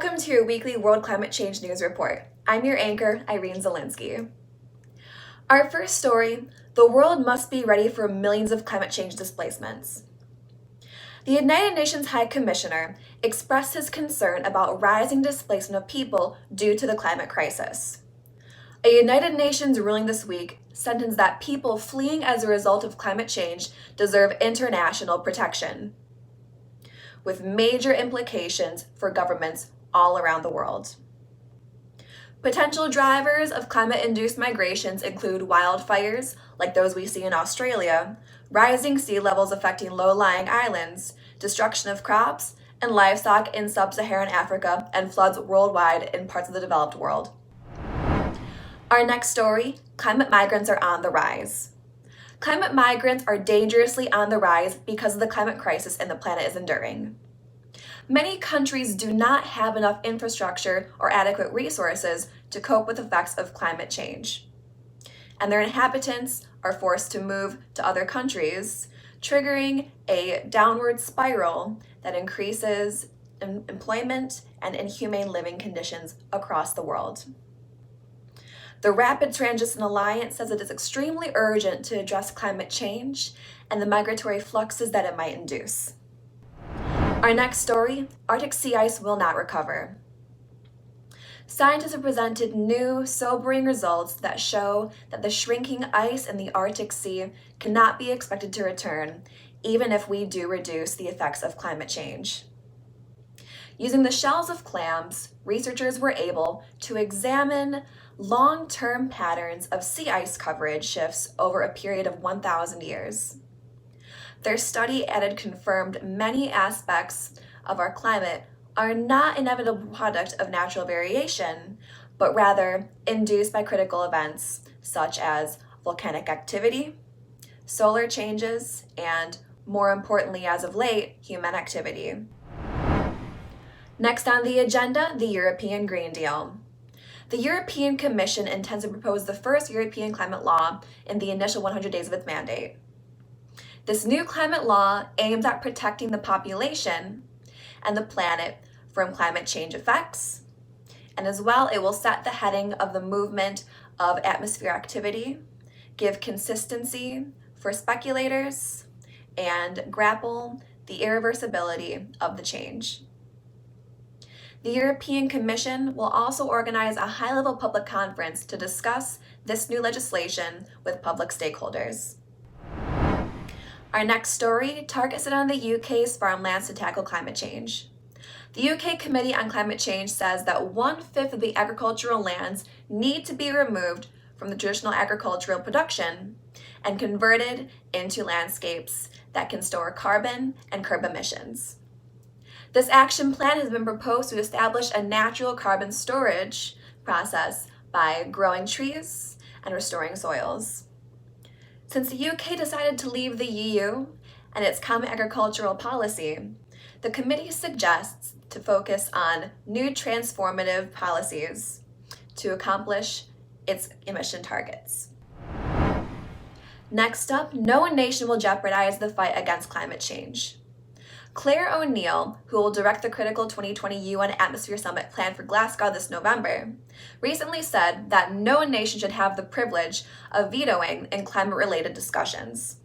Welcome to your weekly World Climate Change News Report. I'm your anchor, Irene Zielinski. Our first story, the world must be ready for millions of climate change displacements. The United Nations High Commissioner expressed his concern about rising displacement of people due to the climate crisis. A United Nations ruling this week sentenced that people fleeing as a result of climate change deserve international protection, with major implications for governments all around the world. Potential drivers of climate-induced migrations include wildfires, like those we see in Australia, rising sea levels affecting low-lying islands, destruction of crops and livestock in sub-Saharan Africa, and floods worldwide in parts of the developed world. Our next story, climate migrants are on the rise. Climate migrants are dangerously on the rise because of the climate crisis and the planet is enduring. Many countries do not have enough infrastructure or adequate resources to cope with the effects of climate change, and their inhabitants are forced to move to other countries, triggering a downward spiral that increases employment and inhumane living conditions across the world. The Rapid Transition Alliance says it is extremely urgent to address climate change and the migratory fluxes that it might induce. Our next story, Arctic sea ice will not recover. Scientists have presented new, sobering results that show that the shrinking ice in the Arctic Sea cannot be expected to return, even if we do reduce the effects of climate change. Using the shells of clams, researchers were able to examine long-term patterns of sea ice coverage shifts over a period of 1,000 years. Their study confirmed many aspects of our climate are not an inevitable product of natural variation, but rather induced by critical events such as volcanic activity, solar changes, and, more importantly as of late, human activity. Next on the agenda, the European Green Deal. The European Commission intends to propose the first European climate law in the initial 100 days of its mandate. This new climate law aims at protecting the population and the planet from climate change effects, and as well it will set the heading of the movement of atmospheric activity, give consistency for speculators, and grapple the irreversibility of the change. The European Commission will also organize a high-level public conference to discuss this new legislation with public stakeholders. Our next story targets it on the UK's farmlands to tackle climate change. The UK Committee on Climate Change says that 1/5 of the agricultural lands need to be removed from the traditional agricultural production and converted into landscapes that can store carbon and curb emissions. This action plan has been proposed to establish a natural carbon storage process by growing trees and restoring soils. Since the UK decided to leave the EU and its common agricultural policy, the committee suggests to focus on new transformative policies to accomplish its emission targets. Next up, no nation will jeopardize the fight against climate change. Claire O'Neill, who will direct the critical 2020 UN Atmosphere Summit planned for Glasgow this November, recently said that no nation should have the privilege of vetoing in climate-related discussions.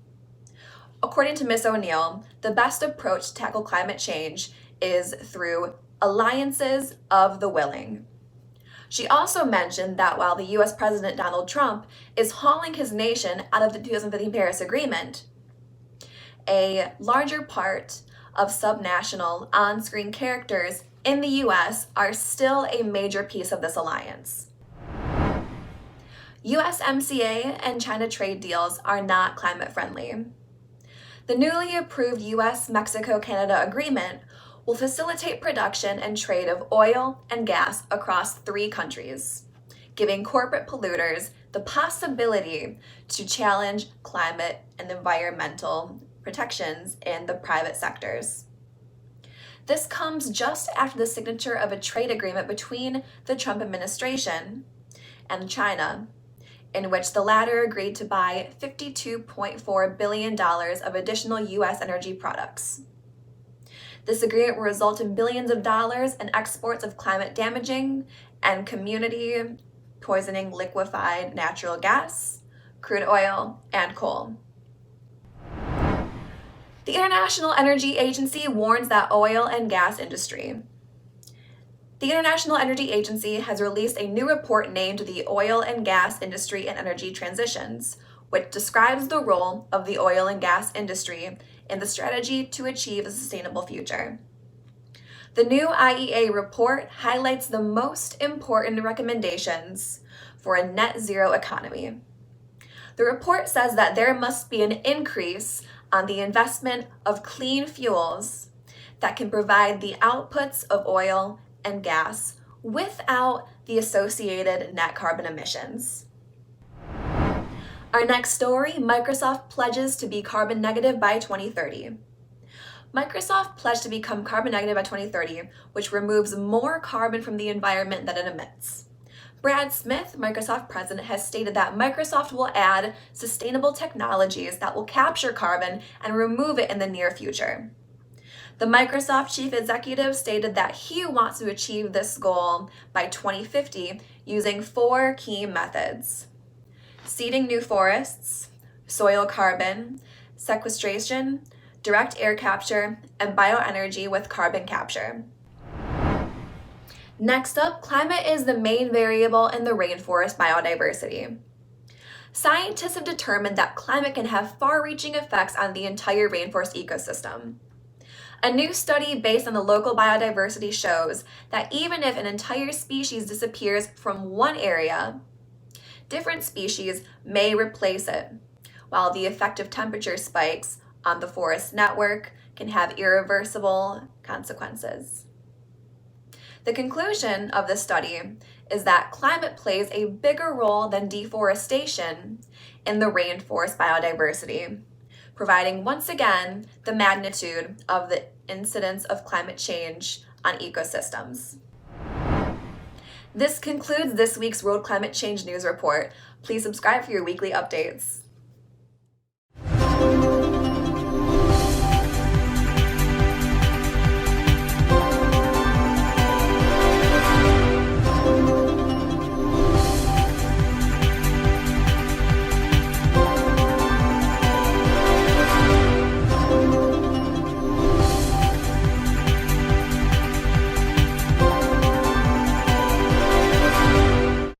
According to Ms. O'Neill, the best approach to tackle climate change is through alliances of the willing. She also mentioned that while the US President Donald Trump is hauling his nation out of the 2015 Paris Agreement, a larger part of subnational on-screen characters in the US are still a major piece of this alliance. USMCA and China trade deals are not climate friendly. The newly approved US-Mexico-Canada agreement will facilitate production and trade of oil and gas across 3 countries, giving corporate polluters the possibility to challenge climate and environmental protections in the private sectors. This comes just after the signature of a trade agreement between the Trump administration and China, in which the latter agreed to buy $52.4 billion of additional US energy products. This agreement will result in billions of dollars in exports of climate-damaging and community-poisoning liquefied natural gas, crude oil, and coal. The International Energy Agency warns that oil and gas industry. The International Energy Agency has released a new report named the Oil and Gas Industry and Energy Transitions, which describes the role of the oil and gas industry in the strategy to achieve a sustainable future. The new IEA report highlights the most important recommendations for a net zero economy. The report says that there must be an increase on the investment of clean fuels that can provide the outputs of oil and gas without the associated net carbon emissions. Our next story, Microsoft pledges to be carbon negative by 2030. Microsoft pledged to become carbon negative by 2030, which removes more carbon from the environment than it emits. Brad Smith, Microsoft president, has stated that Microsoft will add sustainable technologies that will capture carbon and remove it in the near future. The Microsoft chief executive stated that he wants to achieve this goal by 2050 using 4 key methods: seeding new forests, soil carbon, sequestration, direct air capture, and bioenergy with carbon capture. Next up, climate is the main variable in the rainforest biodiversity. Scientists have determined that climate can have far-reaching effects on the entire rainforest ecosystem. A new study based on the local biodiversity shows that even if an entire species disappears from one area, different species may replace it, while the effective temperature spikes on the forest network can have irreversible consequences. The conclusion of this study is that climate plays a bigger role than deforestation in the rainforest biodiversity, providing once again the magnitude of the incidence of climate change on ecosystems. This concludes this week's World Climate Change News Report. Please subscribe for your weekly updates.